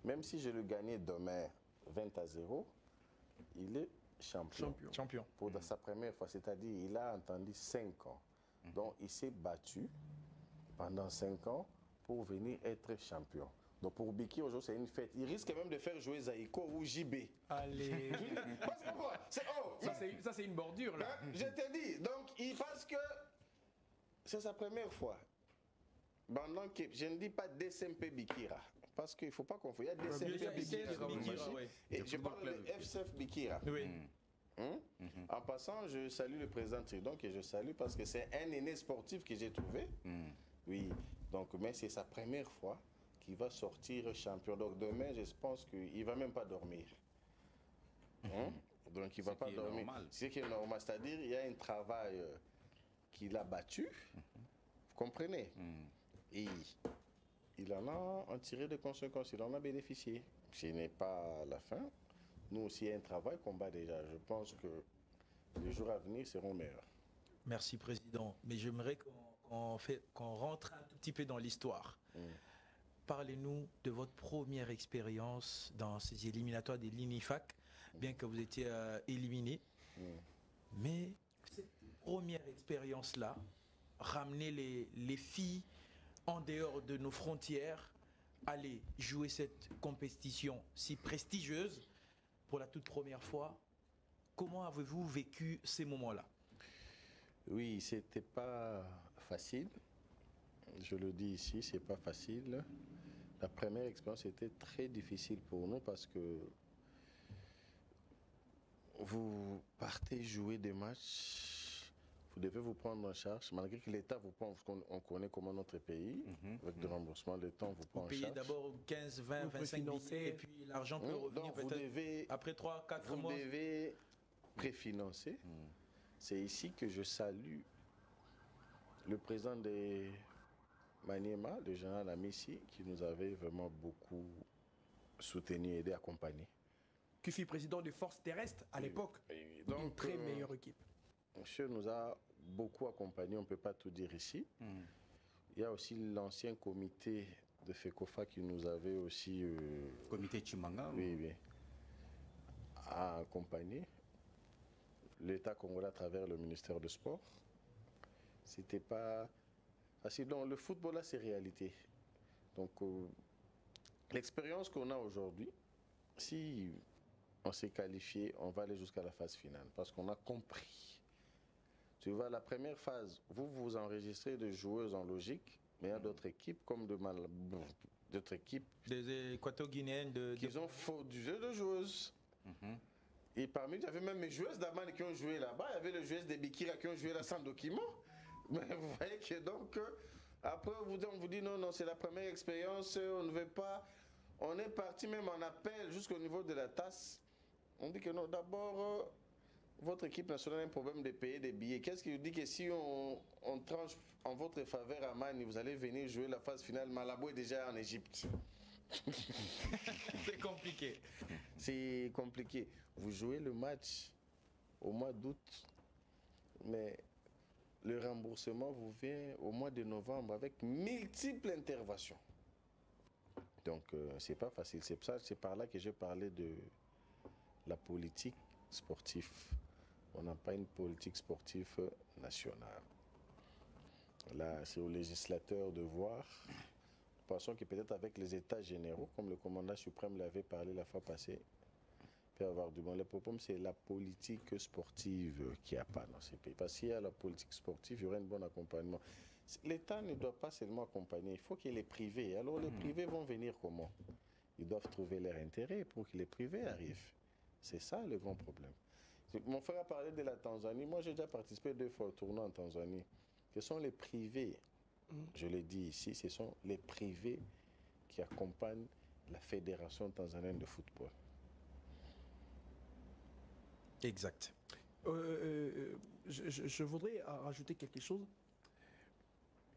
même si je le gagnais demain 20-0, il est champion. Champion. Pour sa première fois, c'est-à-dire il a entendu 5 ans. Donc il s'est battu pendant 5 ans pour venir être champion. Donc pour Biki, aujourd'hui, c'est une fête. Il risque même de faire jouer Zaïko ou JB. Allez. Parce que quoi? Ça, c'est une bordure, là. Je te dis, donc il pense que c'est sa première fois. Pendant que, je ne dis pas DSMP Bikira, parce qu'il ne faut pas confondre. Il y a DSMP Bikira. oui. Et je parle de FCF Bikira. Oui. En passant, je salue le président Tridon, que je salue parce que c'est un aîné sportif que j'ai trouvé. Oui, donc, mais c'est sa première fois qu'il va sortir champion. Donc demain, je pense qu'il ne va même pas dormir. Donc il ne va pas dormir. C'est ce qui est normal. C'est-à-dire qu'il y a un travail qu'il a battu. Vous comprenez? Et il en a en tiré des conséquences, il en a bénéficié. Ce n'est pas la fin. Nous aussi, il y a un travail qu'on bat déjà. Je pense que les jours à venir seront meilleurs. Merci, Président. Mais j'aimerais qu'on rentre un tout petit peu dans l'histoire. Parlez-nous de votre première expérience dans ces éliminatoires des l'INIFAC, bien que vous étiez éliminé. Mais cette première expérience-là, ramener les filles en dehors de nos frontières, aller jouer cette compétition si prestigieuse pour la toute première fois, comment avez-vous vécu ces moments-là? Oui, c'était pas facile. Je le dis ici, c'est pas facile. La première expérience était très difficile pour nous parce que vous partez jouer des matchs, vous devez vous prendre en charge, malgré que l'État vous prend, on connaît comment notre pays, avec des remboursements, l'État vous prend en charge. Vous payez d'abord 15, 20, 25 billets et puis l'argent peut revenir donc vous devez, après 3, 4 mois. Vous devez préfinancer. C'est ici que je salue le président de Maniema, le général Amissi, qui nous avait vraiment beaucoup soutenu, aidé, accompagné. Qui fut président des forces terrestres à l'époque. Donc, une très meilleure équipe. Monsieur nous a beaucoup accompagnés, on ne peut pas tout dire ici. Il y a aussi l'ancien comité de FECOFA qui nous avait aussi... Comité Chimanga. Oui, oui. A accompagné l'État congolais à travers le ministère du Sport. C'était pas facile. Donc le football là, c'est réalité. Donc l'expérience qu'on a aujourd'hui, si on s'est qualifié, on va aller jusqu'à la phase finale parce qu'on a compris. Tu vois, la première phase, vous vous enregistrez de joueuses en logique, mais il y a d'autres équipes comme d'autres équipes des équato-guinéennes qui ont faux du jeu de joueuses. Et parmi, il y avait même mes joueuses d'Aman qui ont joué là-bas, il y avait les joueuses des Bikira qui ont joué là sans document. Mais vous voyez que donc, après on vous dit non, non, c'est la première expérience, on ne veut pas. On est parti même en appel jusqu'au niveau de la tasse. On dit que non, d'abord, votre équipe nationale a un problème de payer des billets. Qu'est-ce qui vous dit que si on tranche en votre faveur à Mani, vous allez venir jouer la phase finale? Malabo est déjà en Égypte. C'est compliqué. C'est compliqué. Vous jouez le match au mois d'août, mais le remboursement vous vient au mois de novembre avec multiples interventions. Donc, c'est pas facile. C'est par là que j'ai parlé de la politique sportive. On n'a pas une politique sportive nationale. Là, c'est aux législateurs de voir. Pensons que peut-être avec les États généraux, comme le commandant suprême l'avait parlé la fois passée, peut avoir du bon. Le problème, c'est la politique sportive qu'il n'y a pas dans ces pays. Parce qu'il y a la politique sportive, il y aurait un bon accompagnement. L'État ne doit pas seulement accompagner, il faut qu'il y ait les privés. Alors les privés vont venir comment? Ils doivent trouver leur intérêt pour que les privés arrivent. C'est ça le grand problème. Mon frère a parlé de la Tanzanie. Moi, j'ai déjà participé 2 fois au tournoi en Tanzanie. Ce sont les privés, je l'ai dit ici, ce sont les privés qui accompagnent la Fédération tanzanienne de football. Exact. Je voudrais rajouter quelque chose.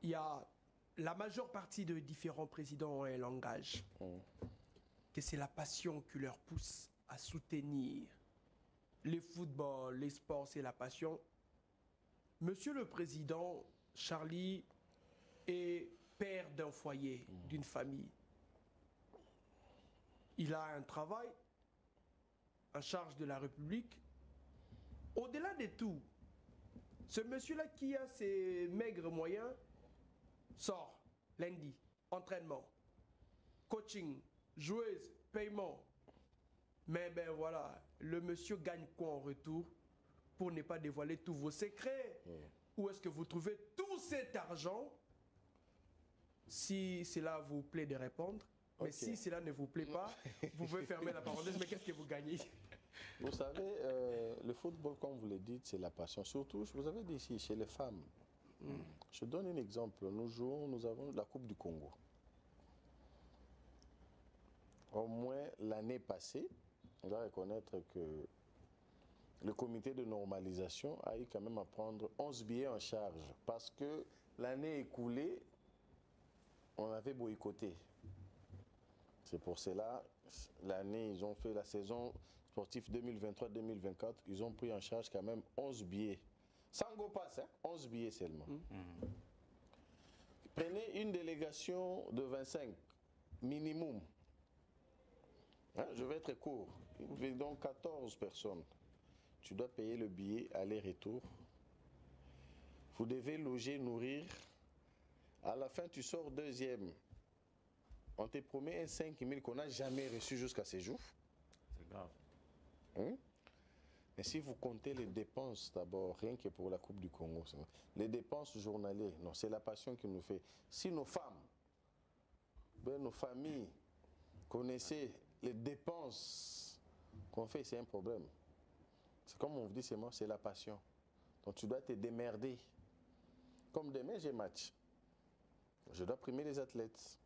Il y a la majeure partie de différents présidents ont un langage. Que c'est la passion qui leur pousse à soutenir. Les footballs, les sports, c'est la passion. Monsieur le Président, Charlie est père d'un foyer, d'une famille. Il a un travail en charge de la République. Au-delà de tout, ce monsieur-là qui a ses maigres moyens sort lundi, entraînement, coaching, joueuse, paiement. Mais ben voilà, le monsieur gagne quoi en retour pour ne pas dévoiler tous vos secrets? Où est-ce que vous trouvez tout cet argent? Si cela vous plaît de répondre, mais si cela ne vous plaît pas, vous pouvez fermer la parenthèse, mais qu'est-ce que vous gagnez? Vous savez, le football, comme vous le dites, c'est la passion. Surtout, je vous avais dit ici, chez les femmes. Je donne un exemple. Nous avons la Coupe du Congo. Au moins l'année passée, on doit reconnaître que le comité de normalisation a eu quand même à prendre 11 billets en charge parce que l'année écoulée, on avait boycotté. C'est pour cela, l'année, ils ont fait la saison sportive 2023-2024, ils ont pris en charge quand même 11 billets. Sans go pass, 11 billets seulement. Prenez une délégation de 25, minimum. Je vais être court. Donc 14 personnes. Tu dois payer le billet aller-retour. Vous devez loger, nourrir. À la fin, tu sors deuxième. On te promet un 5 000 qu'on n'a jamais reçu jusqu'à ce jour. C'est grave. Mais si vous comptez les dépenses d'abord, rien que pour la Coupe du Congo, les dépenses journalières, non, c'est la passion qui nous fait. Si nos femmes, nos familles connaissaient les dépenses qu'on fait, c'est un problème. C'est comme on vous dit, c'est la passion. Donc tu dois te démerder. Comme demain, j'ai match. Je dois primer les athlètes.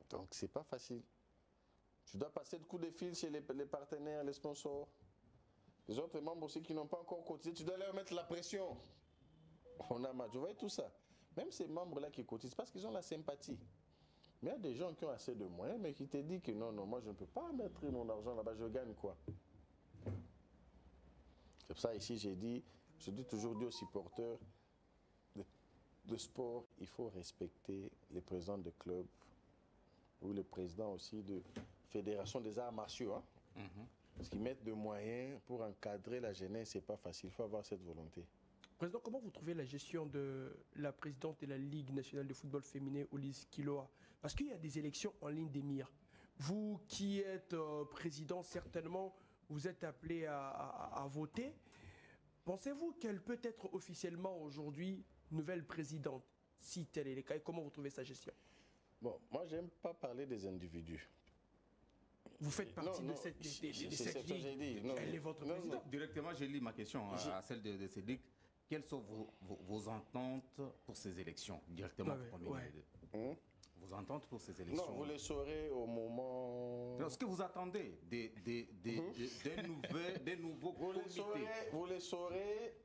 Donc c'est pas facile. Tu dois passer de coups de fil chez les partenaires, les sponsors. Les autres membres aussi qui n'ont pas encore cotisé, tu dois leur mettre la pression. On a match. Vous voyez tout ça. Même ces membres-là qui cotisent, parce qu'ils ont la sympathie. Mais il y a des gens qui ont assez de moyens, mais qui te disent que non, moi je ne peux pas mettre mon argent là-bas, je gagne quoi? C'est pour ça ici je dis toujours aux supporters de sport, il faut respecter les présidents de clubs ou les présidents aussi de fédération des arts martiaux. Parce qu'ils mettent de moyens pour encadrer la jeunesse, c'est pas facile, il faut avoir cette volonté. Président, comment vous trouvez la gestion de la présidente de la Ligue nationale de football féminin, Ulysse Kiloa? Parce qu'il y a des élections en ligne des mires. Vous qui êtes président, certainement, vous êtes appelé à voter. Pensez-vous qu'elle peut être officiellement aujourd'hui nouvelle présidente, si tel est le cas? Et comment vous trouvez sa gestion? Bon, moi, j'aime pas parler des individus. Vous faites partie de cette ligue. Elle est votre président. Directement, je lis ma question à celle de Cédric. Quelles sont vos ententes pour ces élections? Directement, vos ententes pour ces élections? Non, vous les saurez au moment... Est-ce que vous attendez des nouveaux comités? Vous les saurez...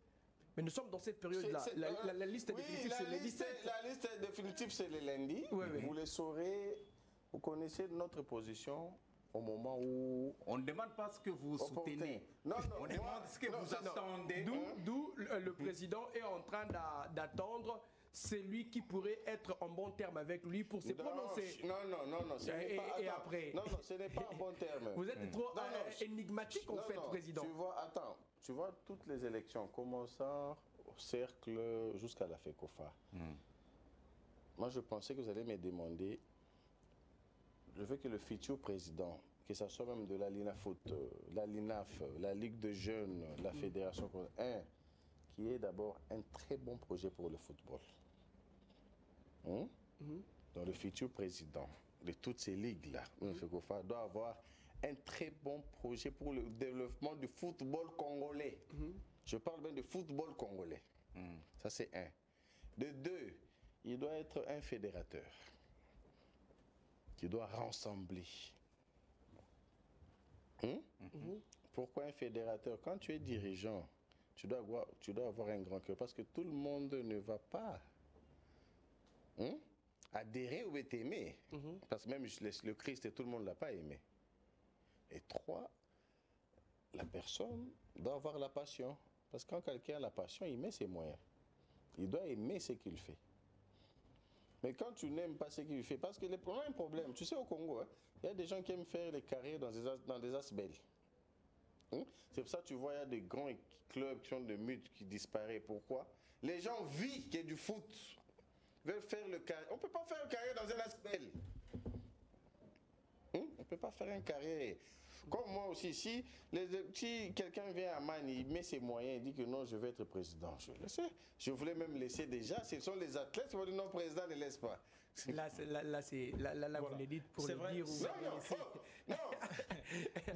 Mais nous sommes dans cette période-là. La liste définitive, c'est le 17. La liste définitive, c'est le lundi. Vous les saurez, vous connaissez notre position au moment où... On ne demande pas ce que vous soutenez. Non, on demande ce que vous attendez. D'où le président est en train d'attendre celui qui pourrait être en bon terme avec lui pour se prononcer. Non, ce n'est pas... Et après... Non, ce n'est pas en bon terme. Vous êtes trop énigmatique, en fait, président. Tu vois, toutes les élections, commençant au cercle jusqu'à la FECOFA. Moi, je pensais que vous allez me demander, je veux que le futur président que ce soit même de la Lina Foot, la LINAF, la Ligue de jeunes, la Fédération, qui est d'abord un très bon projet pour le football. Dans le futur président de toutes ces ligues-là, doit avoir un très bon projet pour le développement du football congolais. Je parle bien de football congolais. Ça, c'est un. De deux, il doit être un fédérateur qui doit rassembler. Pourquoi un fédérateur? Quand tu es dirigeant, tu dois avoir un grand cœur parce que tout le monde ne va pas adhérer ou être aimé. Parce que même le Christ, tout le monde ne l'a pas aimé. Et trois, la personne doit avoir la passion. Parce que quand quelqu'un a la passion, il met ses moyens. Il doit aimer ce qu'il fait. Mais quand tu n'aimes pas ce qu'il fait, parce que on a un problème. Tu sais, au Congo, il y a des gens qui aiment faire les carrières dans des asbels. C'est pour ça que tu vois, il y a des grands clubs qui ont de mutes qui disparaissent. Pourquoi? Les gens vivent qu'il y ait du foot. Veulent faire le carrière. On ne peut pas faire une carrière dans un asbel. On ne peut pas faire une carrière. Comme moi aussi, si quelqu'un vient à Mani, il met ses moyens, il dit que non, je vais être président. Je le sais. Je voulais même laisser déjà. Ce sont les athlètes qui vont dire non, président ne laisse pas. Là, voilà. Vous le dites pour le vrai. dire. Non.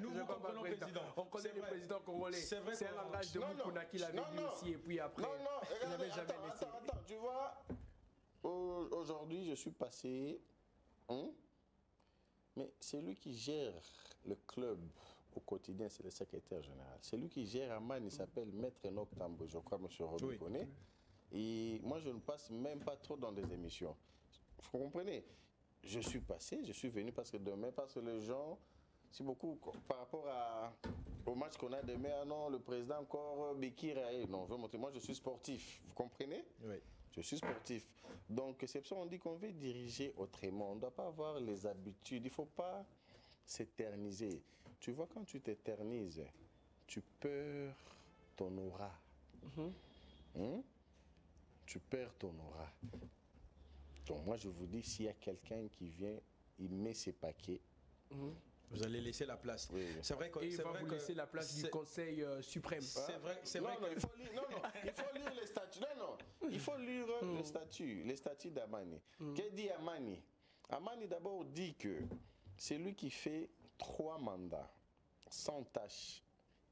Nous vous comprenons, président. On connaît le président congolais. C'est un langage de Mukuna qu'il avait dit aussi. Et puis après, il n'avait jamais laissé. Attends, tu vois, aujourd'hui, je suis passé. Mais c'est lui qui gère le club au quotidien, c'est le secrétaire général. C'est lui qui gère Amman, il s'appelle Maître Enoch Tambo, je crois, M. Roby connaît. Et moi, je ne passe même pas trop dans des émissions. Vous comprenez? Je suis passé, je suis venu parce que demain, parce que les gens, c'est beaucoup par rapport au match qu'on a demain, ah non, le président encore Bekir, non, je veux montrer, moi je suis sportif, vous comprenez? Oui. Je suis sportif. Donc, c'est pour ça qu'on dit qu'on veut diriger autrement. On ne doit pas avoir les habitudes. Il ne faut pas s'éterniser. Tu vois, quand tu t'éternises, tu perds ton aura. Tu perds ton aura. Donc, moi, je vous dis, s'il y a quelqu'un qui vient, il met ses paquets. Vous allez laisser la place. Oui. C'est vrai que il va vous laisser la place du Conseil suprême. C'est vrai. Il faut lire les statuts. Il faut lire les statuts d'Amani. Qu'est-ce dit Amani? Amani d'abord dit que c'est lui qui fait 3 mandats sans tâche.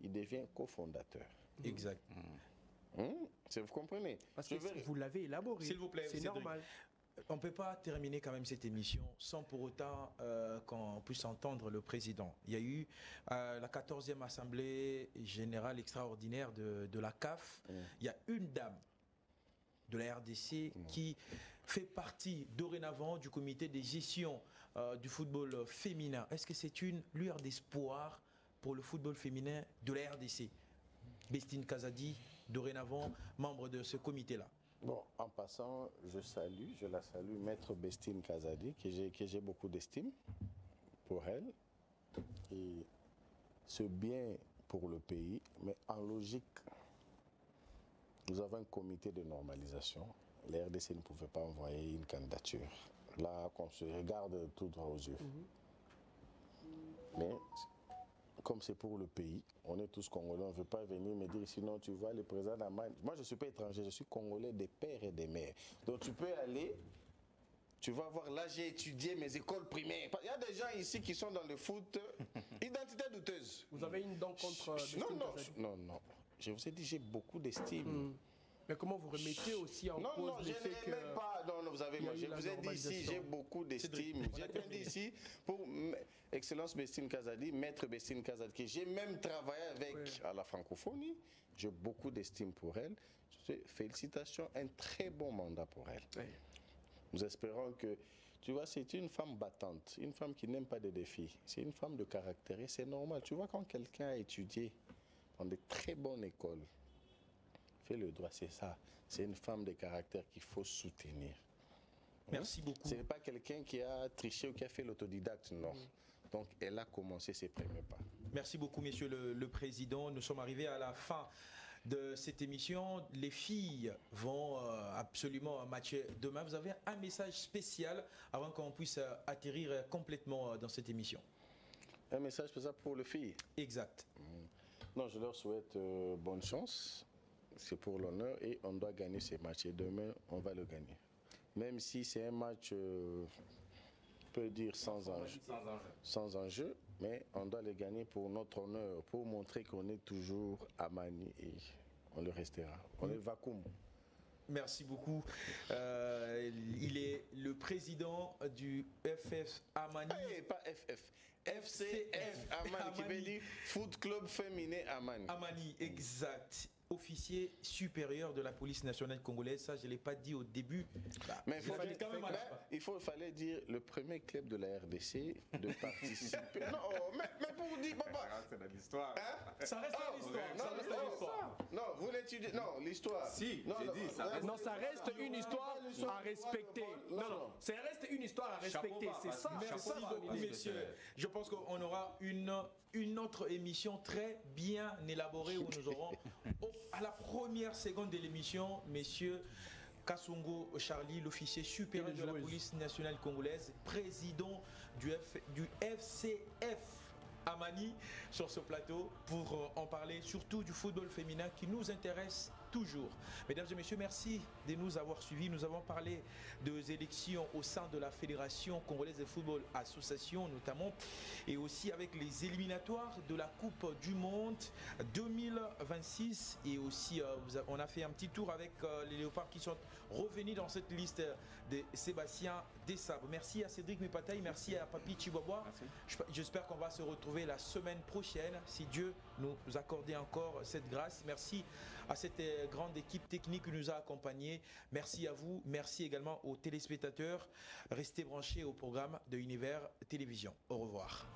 Il devient cofondateur. Exact. Vous comprenez? Parce que vous l'avez élaboré. S'il vous plaît, c'est normal. On ne peut pas terminer quand même cette émission sans pour autant qu'on puisse entendre le président. Il y a eu la 14e Assemblée Générale Extraordinaire de la CAF. Il y a une dame de la RDC qui fait partie dorénavant du comité de gestion du football féminin. Est-ce que c'est une lueur d'espoir pour le football féminin de la RDC? Bestine Kazadi, dorénavant membre de ce comité-là. Bon, en passant, je la salue, Maître Bestine Kazadi, que j'ai beaucoup d'estime pour elle. Et c'est bien pour le pays, mais en logique, nous avons un comité de normalisation. La RDC ne pouvait pas envoyer une candidature. Là, qu'on se regarde tout droit aux yeux. Mais comme c'est pour le pays, on est tous Congolais, on ne veut pas venir me dire sinon tu vois le président d'Amman. Moi je ne suis pas étranger, je suis Congolais des pères et des mères. Donc tu peux aller, tu vas voir, là j'ai étudié mes écoles primaires. Il y a des gens ici qui sont dans le foot, identité douteuse. Vous avez une dent contre Non. Je vous ai dit, j'ai beaucoup d'estime. Mais comment vous remettez aussi en cause le fait que... même pas. Non, vous avez... Je vous ai dit ici, j'ai beaucoup d'estime. J'ai bien dit ici, pour Excellence Bestine Kazadi, Maître Bestine Kazadi, que j'ai même travaillé avec à la francophonie. J'ai beaucoup d'estime pour elle. Félicitations, un très bon mandat pour elle. Nous espérons que... Tu vois, c'est une femme battante, une femme qui n'aime pas de défis. C'est une femme de caractère et c'est normal. Tu vois, quand quelqu'un a étudié dans de très bonnes écoles, fait le droit, c'est ça. C'est une femme de caractère qu'il faut soutenir. Merci beaucoup. Ce n'est pas quelqu'un qui a triché ou qui a fait l'autodidacte, non. Donc, elle a commencé ses premiers pas. Merci beaucoup, Monsieur le Président. Nous sommes arrivés à la fin de cette émission. Les filles vont absolument matcher demain. Vous avez un message spécial avant qu'on puisse atterrir complètement dans cette émission? Un message pour ça pour les filles. Exact. Non, je leur souhaite bonne chance. C'est pour l'honneur et on doit gagner ces matchs. Et demain, on va le gagner. Même si c'est un match, on peut dire sans enjeu. Sans enjeu, mais on doit le gagner pour notre honneur, pour montrer qu'on est toujours à Mani et on le restera. On est vacuum. Merci beaucoup. Il est le président du FF Amani. Hey, pas FF. FCF Amani, qui veut dire Foot Club Féminin Amani. Amani, exact. Officier supérieur de la police nationale congolaise, ça je ne l'ai pas dit au début. Mais il fallait dire le premier club de la RDC de participer. Non, mais pour dire, papa. C'est dans l'histoire. Hein? Ça reste une histoire. Non, vous l'étudiez. Non, l'histoire. Si, non, j'ai dit, ça reste. Non, ça reste une histoire à respecter. Non, ça reste une histoire à respecter. C'est ça. Merci beaucoup, messieurs. Je pense qu'on aura une autre émission très bien élaborée où nous aurons, à la première seconde de l'émission, messieurs Kasongo Charlie, l'officier supérieur de la police nationale congolaise, président du FCF Amani, sur ce plateau pour en parler surtout du football féminin qui nous intéresse toujours. Mesdames et messieurs, merci de nous avoir suivis. Nous avons parlé des élections au sein de la Fédération congolaise de football association notamment, et aussi avec les éliminatoires de la Coupe du Monde 2026, et aussi on a fait un petit tour avec les Léopards qui sont revenus dans cette liste de Sébastien Dessabre. Merci à Cédric Mepataï, merci à Papi Chibobois. J'espère qu'on va se retrouver la semaine prochaine si Dieu nous accorde encore cette grâce. Merci à cette grande équipe technique qui nous a accompagnés. Merci à vous. Merci également aux téléspectateurs. Restez branchés au programme de Univers Télévision. Au revoir.